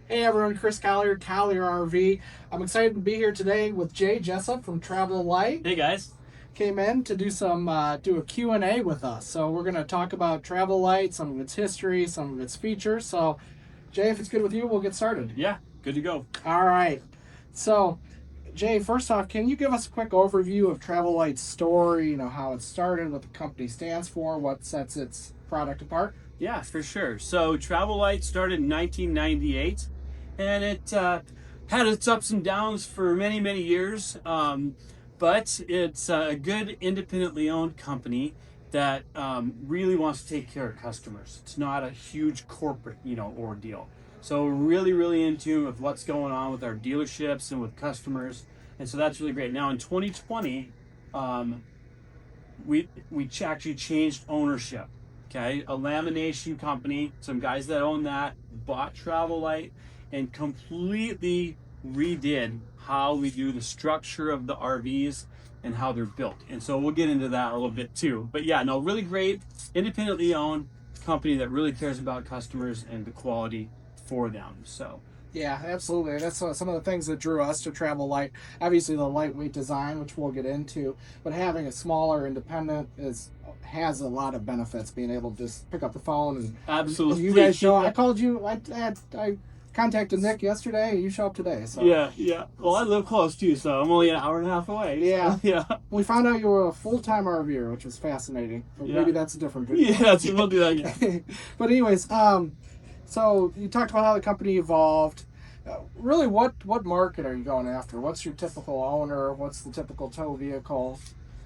Hey everyone, Chris Collier, Collier RV. I'm excited to be here today with Jay Jessup from Travel Lite. Hey guys. Came in to do a Q&A with us. So we're going to talk about Travel Lite, some of its history, some of its features. So Jay, if it's good with you, we'll get started. Yeah, good to go. All right. So Jay, first off, can you give us a quick overview of Travel Lite's story, how it started, what the company stands for, what sets its product apart? Yeah, for sure. So Travel Lite started in 1998, and it had its ups and downs for many, many years. But it's a good independently owned company that really wants to take care of customers. It's not a huge corporate, ordeal. So we're really, really in tune with what's going on with our dealerships and with customers. And so that's really great. Now in 2020, we actually changed ownership. Okay, a lamination company, some guys that own that, bought Travel Lite and completely redid how we do the structure of the RVs and how they're built. And so we'll get into that a little bit too. But yeah, no, really great, independently owned company that really cares about customers and the quality for them. So yeah, absolutely. That's some of the things that drew us to Travel Lite. Obviously, the lightweight design, which we'll get into, but having a smaller independent has a lot of benefits. Being able to just pick up the phone and absolutely, you guys show. I called you. I contacted Nick yesterday. You show up today. So yeah. Well, I live close too, so I'm only an hour and a half away. Yeah, yeah. We found out you were a full-time RVer, which was fascinating. But maybe that's a different video. Yeah, we'll do that again. But anyways, so you talked about how the company evolved. Really, what market are you going after? What's your typical owner? What's the typical tow vehicle?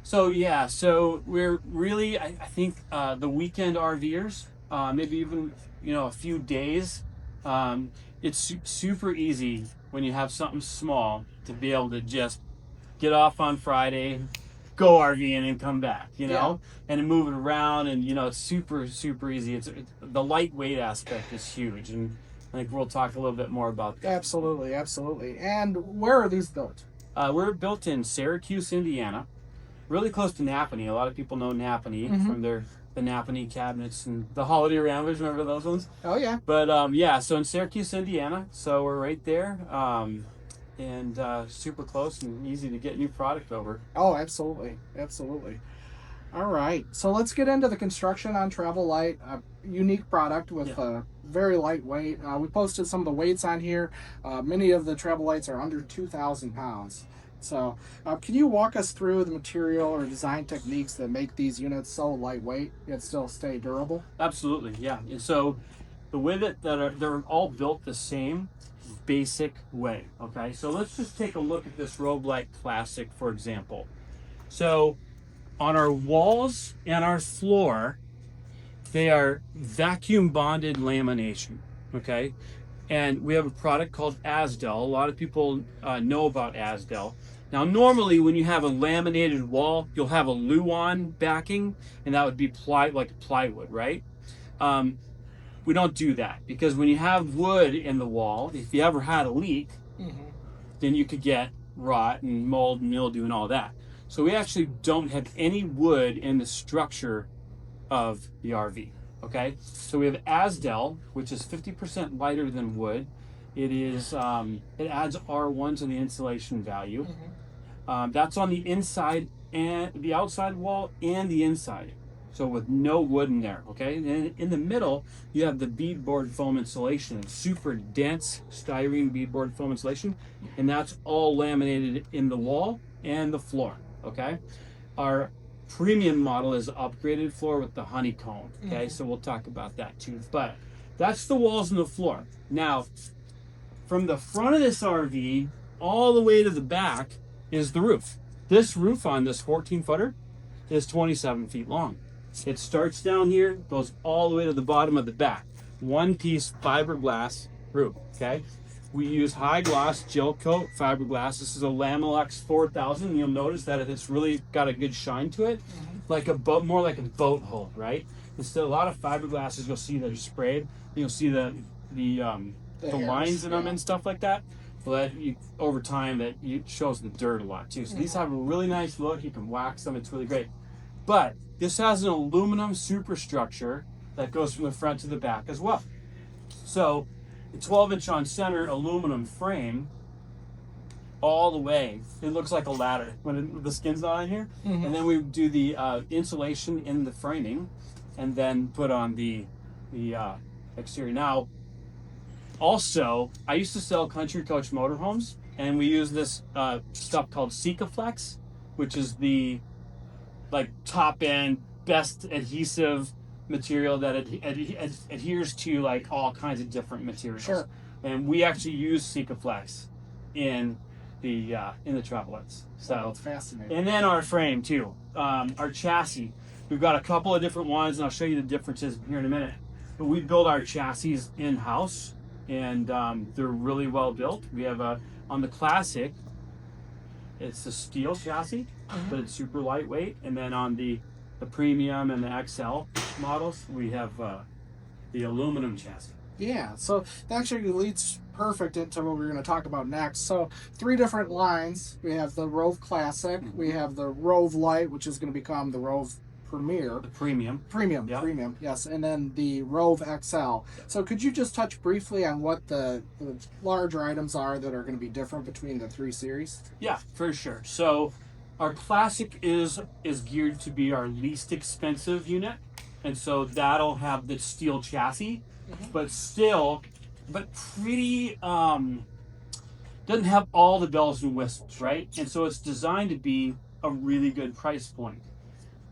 So we're really, I think, the weekend RVers, maybe even a few days. It's super easy when you have something small to be able to just get off on Friday, go RVing and come back, and move it around, and it's super easy. It's the lightweight aspect is huge, and I think we'll talk a little bit more about that. Absolutely. And where are these built? We're built in Syracuse, Indiana, really close to Napanee. A lot of people know Napanee from the Napanee cabinets and the holiday ramblers. Remember those ones? Oh yeah. But so in Syracuse, Indiana, so we're right there, and super close and easy to get new product over. Oh, absolutely. All right, so let's get into the construction on Travel Lite. A unique product with very lightweight. We posted some of the weights on here. Many of the Travel Lites are under 2,000 pounds. So can you walk us through the material or design techniques that make these units so lightweight yet still stay durable? Absolutely, yeah. And so the way they're all built the same basic way, okay? So let's just take a look at this Rove Lite Classic, for example. So on our walls and our floor, they are vacuum bonded lamination, okay? And we have a product called Azdel. A lot of people know about Azdel. Now, normally when you have a laminated wall, you'll have a Luan backing, and that would be plywood, right? We don't do that, because when you have wood in the wall, if you ever had a leak, then you could get rot and mold and mildew and all that. So we actually don't have any wood in the structure of the RV, okay? So we have Azdel, which is 50% lighter than wood. It is, it adds R1 to the insulation value. That's on the inside and the outside wall and the inside. So with no wood in there, okay? And then in the middle, you have the beadboard foam insulation, super dense styrene beadboard foam insulation, and that's all laminated in the wall and the floor. Okay, our premium model is upgraded floor with the honeycomb. Okay, so we'll talk about that too. But that's the walls and the floor. Now, from the front of this RV all the way to the back is the roof. This roof on this 14-footer is 27 feet long. It starts down here, goes all the way to the bottom of the back. One-piece fiberglass roof. Okay. We use high gloss gel coat fiberglass. This is a Lamelux 4000. You'll notice that it's really got a good shine to it, like a boat, more like a boat hull, right? Instead, a lot of fiberglasses you'll see that are sprayed. You'll see the lines in them and stuff like that. Well, over time it shows the dirt a lot too. So these have a really nice look. You can wax them. It's really great. But this has an aluminum superstructure that goes from the front to the back as well. So 12-inch on center aluminum frame all the way. It looks like a ladder when the skin's not on here. Mm-hmm. And then we do the insulation in the framing, and then put on the exterior. Now, also, I used to sell country coach motorhomes, and we use this stuff called Sikaflex, which is the like top end best adhesive material that adheres to like all kinds of different materials. Sure. And we actually use Sikaflex in the Travel Lites. So that's fascinating. And then our frame too, our chassis. We've got a couple of different ones, and I'll show you the differences here in a minute. But we build our chassis in house, and they're really well built. We have on the Classic, it's a steel chassis, but it's super lightweight. And then on the Premium and the XL models, we have the aluminum chassis. Yeah, so that actually leads perfect into what we're going to talk about next. So 3 different lines. We have the Rove Classic, we have the Rove Lite, which is going to become the Rove Premier. The Premium. Yep. Premium, yes. And then the Rove XL. So could you just touch briefly on what the larger items are that are going to be different between the 3 series? Yeah, for sure. So our Classic is geared to be our least expensive unit. And so that'll have the steel chassis, but pretty, doesn't have all the bells and whistles, right? And so it's designed to be a really good price point.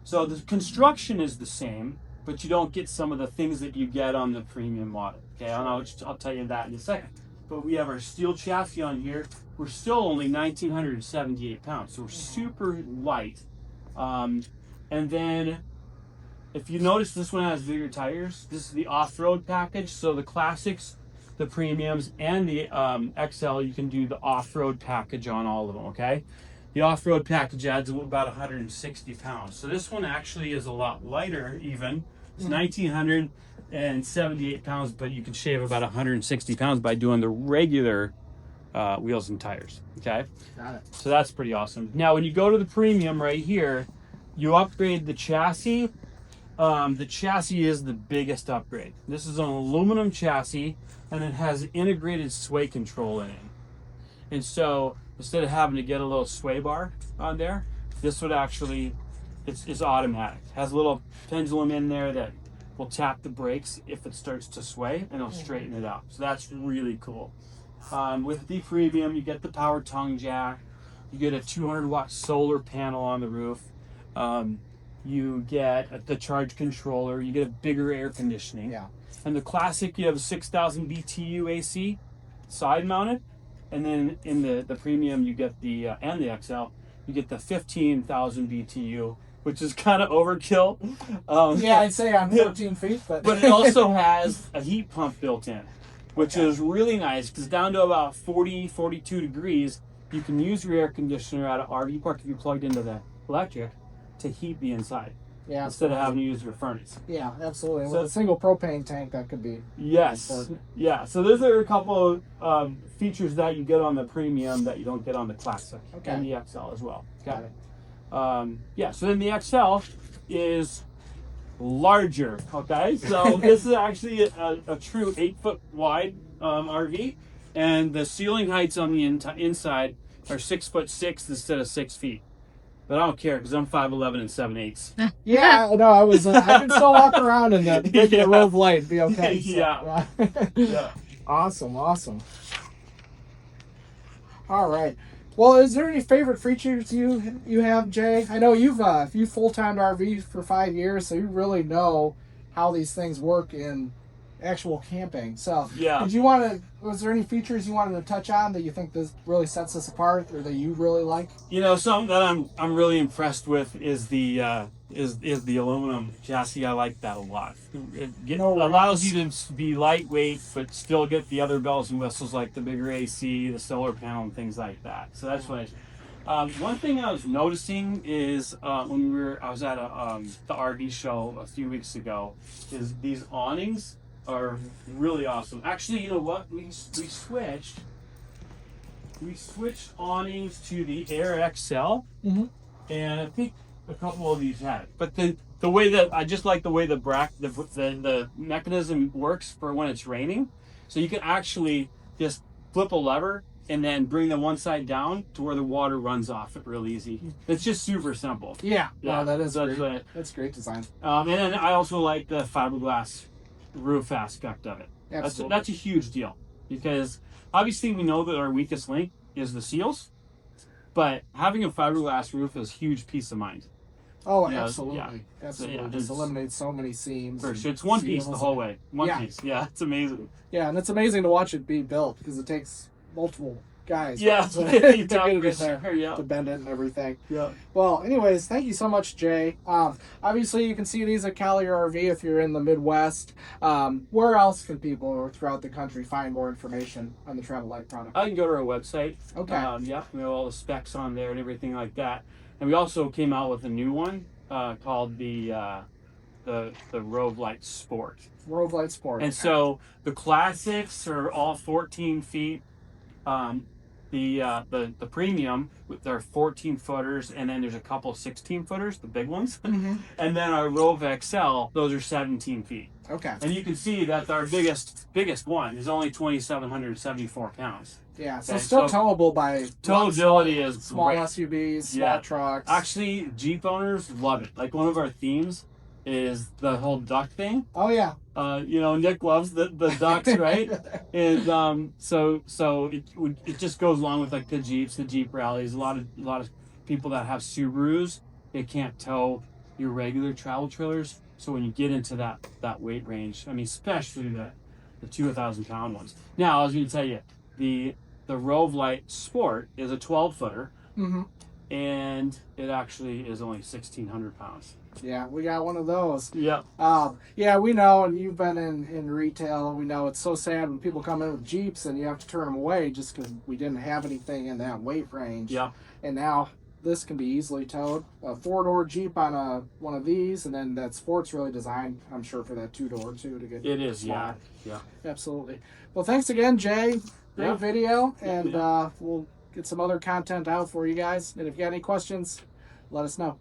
So the construction is the same, but you don't get some of the things that you get on the Premium model. Okay, I'll tell you that in a second. But we have our steel chassis on here. We're still only 1,978 pounds, so we're super light. And then, if you notice, this one has bigger tires. This is the off-road package. So the Classics, the Premiums, and the XL, you can do the off-road package on all of them, okay? The off-road package adds about 160 pounds. So this one actually is a lot lighter even. It's 1,978 pounds, but you can shave about 160 pounds by doing the regular wheels and tires, okay? Got it. So that's pretty awesome. Now, when you go to the Premium right here, you upgrade the chassis. The chassis is the biggest upgrade. This is an aluminum chassis, and it has integrated sway control in it. And so instead of having to get a little sway bar on there, this would actually, it's automatic. It has a little pendulum in there that will tap the brakes if it starts to sway, and it'll straighten it out. So that's really cool. With the Premium, you get the power tongue jack. You get a 200-watt solar panel on the roof. You get the charge controller. You get a bigger air conditioning. Yeah. And the Classic, you have a 6,000 BTU AC side mounted. And then in the Premium, you get the, and the XL, you get the 15,000 BTU, which is kind of overkill. Yeah, I'd say on 13 feet, but... But it also has a heat pump built in, which is really nice, because down to about 40, 42 degrees, you can use your air conditioner at an RV park if you plugged into the electric to heat the inside. Yeah, instead of having to use your furnace. Yeah, absolutely. So, with a single propane tank, that could be important. Yeah. So those are a couple of features that you get on the Premium that you don't get on the Classic and the XL as well. Got it. Yeah. So then the XL is larger. Okay. So this is actually a true 8-foot wide RV, and the ceiling heights on the inside are 6'6" instead of 6 feet. But I don't care because I'm 5'11" and 7/8. Yeah, no, I can still walk around in the Rove Lite and be okay. So, yeah. Yeah. Awesome. All right. Well, is there any favorite features you have, Jay? I know you've full-timed RV for 5 years, so you really know how these things work in actual camping. So, yeah. Was there any features you wanted to touch on that you think this really sets us apart, or that you really like? You know, something that I'm really impressed with is the aluminum chassis. I like that a lot. It allows you to be lightweight, but still get the other bells and whistles like the bigger AC, the solar panel, and things like that. So that's what. One thing I was noticing is when I was at the RV show a few weeks ago, is these awnings are really awesome. Actually, you know what? We switched awnings to the Air XL, and I think a couple of these had it. But the way that I just like the way the mechanism works for when it's raining. So you can actually just flip a lever and then bring the one side down to where the water runs off it real easy. It's just super simple. Yeah, Yeah, wow, that is that's great. right. That's great design. And then I also like the fiberglass roof aspect of it. Absolutely. That's a huge deal because obviously we know that our weakest link is the seals, but having a fiberglass roof is a huge peace of mind. Oh, Yeah, absolutely. yeah. So, Absolutely. yeah, Just it's- eliminates so many seams. For and sure. It's one piece the seals. whole way. One Yeah. piece. Yeah, it's amazing. Yeah, and it's amazing to watch it be built because it takes multiple guys. Yeah, to yeah, get it in for there, sure, yeah. to bend it and everything. Yeah. Well, anyways, thank you so much, Jay. Obviously, you can see these at Collier RV if you're in the Midwest. Where else can people throughout the country find more information on the Travel Lite product? I can go to our website. Okay. Yeah, we have all the specs on there and everything like that. And we also came out with a new one called the Rove Lite Sport. Rove Lite Sport. And so the classics are all 14 feet. The premium with their 14 footers, and then there's a couple 16 footers, the big ones. Mm-hmm. And then our Rove XL, those are 17 feet. Okay. And you can see that our biggest one is only 2,774 pounds. Yeah, so Okay, still so towable by towability is small great. SUVs, small Yeah. trucks. Actually, Jeep owners love it. Like one of our themes is the whole duck thing. Oh yeah. Nick loves the ducks, right? And so it just goes along with like the Jeeps, the Jeep rallies. A lot of people that have Subarus, they can't tow your regular travel trailers. So when you get into that weight range, I mean, especially the 2,000-pound ones. Now I was going to tell you the Rove Lite Sport is a 12-footer. Mm-hmm. And it actually is only 1,600 pounds. Yeah, we got one of those. Yeah. Yeah, we know, and you've been in retail. We know it's so sad when people come in with Jeeps and you have to turn them away just because we didn't have anything in that weight range. Yeah. And now this can be easily towed. A 4-door Jeep on one of these, and then that Sport's really designed, I'm sure, for that 2-door too to get. It is. smaller. Yeah. Absolutely. Well, thanks again, Jay. Great Yeah. video, and we'll get some other content out for you guys. And if you got any questions, let us know.